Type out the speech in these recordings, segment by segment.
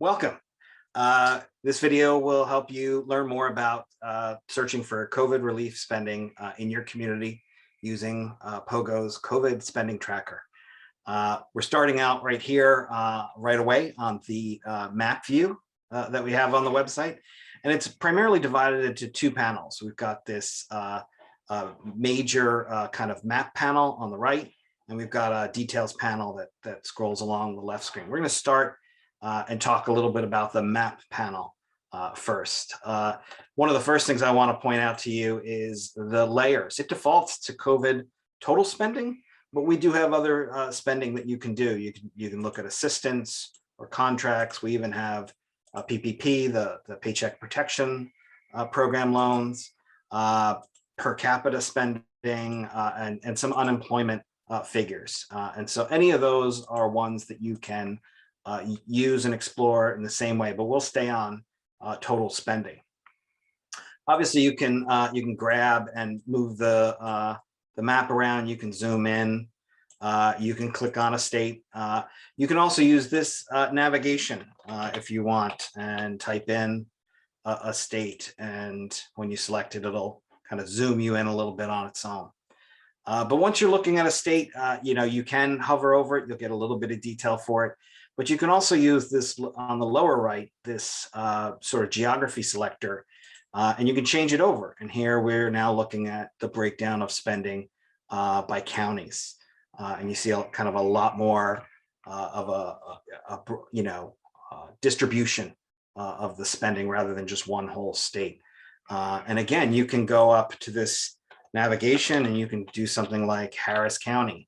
Welcome. This video will help you learn more about searching for COVID relief spending in your community using POGO's COVID spending tracker. We're starting out right here right away on the map view that we have on the website. And it's primarily divided into two panels. We've got this major kind of map panel on the right, and we've got a details panel that scrolls along the left screen. We're going to start and talk a little bit about the map panel first. One of the first things I want to point out to you is the layers. It defaults to COVID total spending, but we do have other spending that you can do. You can look at assistance or contracts. We even have PPP, the Paycheck Protection Program loans, per capita spending, and some unemployment figures. And so any of those are ones that you can use and explore in the same way, but we'll stay on total spending. Obviously, you can grab and move the map around. You can zoom in. You can click on a state. You can also use this navigation if you want and type in a state. And when you select it, it'll kind of zoom you in a little bit on its own. But once you're looking at a state, you can hover over it. You'll get a little bit of detail for it. But you can also use this on the lower right, this sort of geography selector, and you can change it over. And here we're now looking at the breakdown of spending by counties. And you see kind of a lot more of a distribution of the spending rather than just one whole state. And again, you can go up to this navigation and you can do something like Harris County.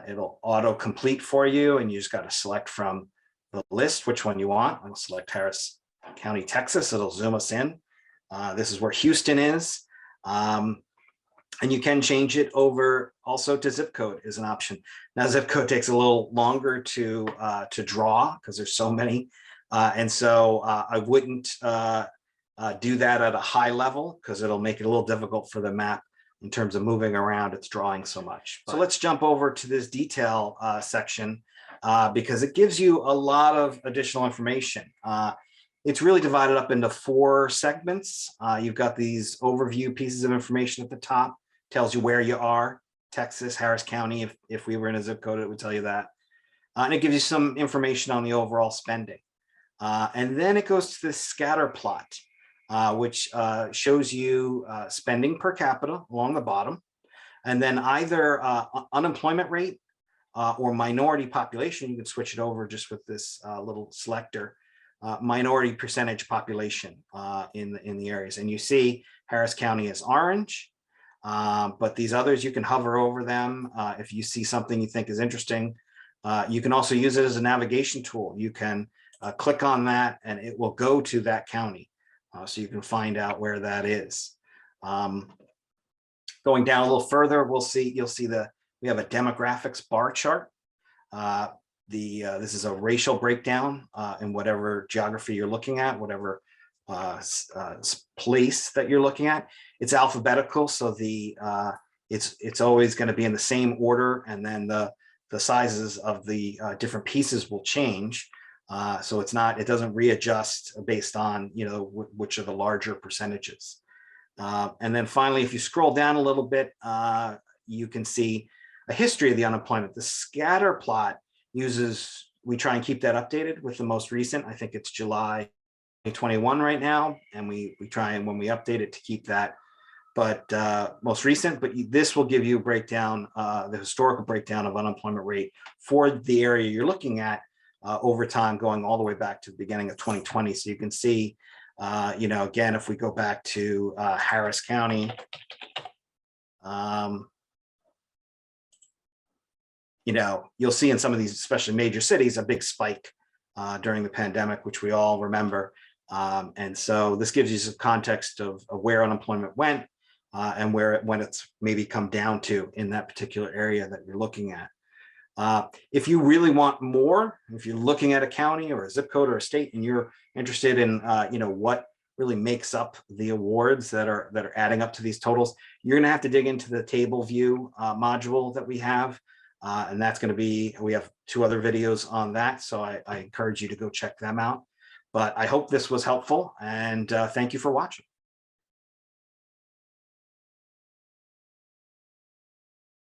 It'll auto complete for you, and you just got to select from the list which one you want. I'll select Harris County, Texas. It'll zoom us in. This is where Houston is. And you can change it over also to zip code is an option. Now, zip code takes a little longer to draw because there's so many. And so I wouldn't do that at a high level because it'll make it a little difficult for the map in terms of moving around. It's drawing so much. So let's jump over to this detail section because it gives you a lot of additional information. It's really divided up into 4 segments. You've got these overview pieces of information at the top, tells you where you are, Texas, Harris County. If we were in a zip code, it would tell you that. And it gives you some information on the overall spending. And then it goes to this scatter plot, which shows you spending per capita along the bottom, and then either unemployment rate or minority population. You can switch it over just with this little selector, minority percentage population in the areas. And you see Harris County is orange, but these others, you can hover over them. If you see something you think is interesting, you can also use it as a navigation tool. You can click on that and it will go to that county. So you can find out where that is. Going down a little further, you'll see we have a demographics bar chart. This is a racial breakdown in whatever geography you're looking at, whatever place that you're looking at. It's alphabetical, so it's always going to be in the same order, and then the sizes of the different pieces will change. So it doesn't readjust based on, which are the larger percentages. And then finally, if you scroll down a little bit, you can see a history of the unemployment. The scatter plot we try and keep that updated with the most recent. I think it's July 2021 right now. And we try and when we update it to keep that, but most recent, but this will give you a breakdown, the historical breakdown of unemployment rate for the area you're looking at. Over time, going all the way back to the beginning of 2020. So you can see, again, if we go back to Harris County, you'll see in some of these, especially major cities, a big spike during the pandemic, which we all remember. And so this gives you some context of where unemployment went and when it's maybe come down to in that particular area that you're looking at. If you really want more, if you're looking at a county or a zip code or a state and you're interested in, what really makes up the awards that are adding up to these totals, you're going to have to dig into the table view module that we have. And that's going to be, we have 2 other videos on that. So I encourage you to go check them out. But I hope this was helpful, and thank you for watching.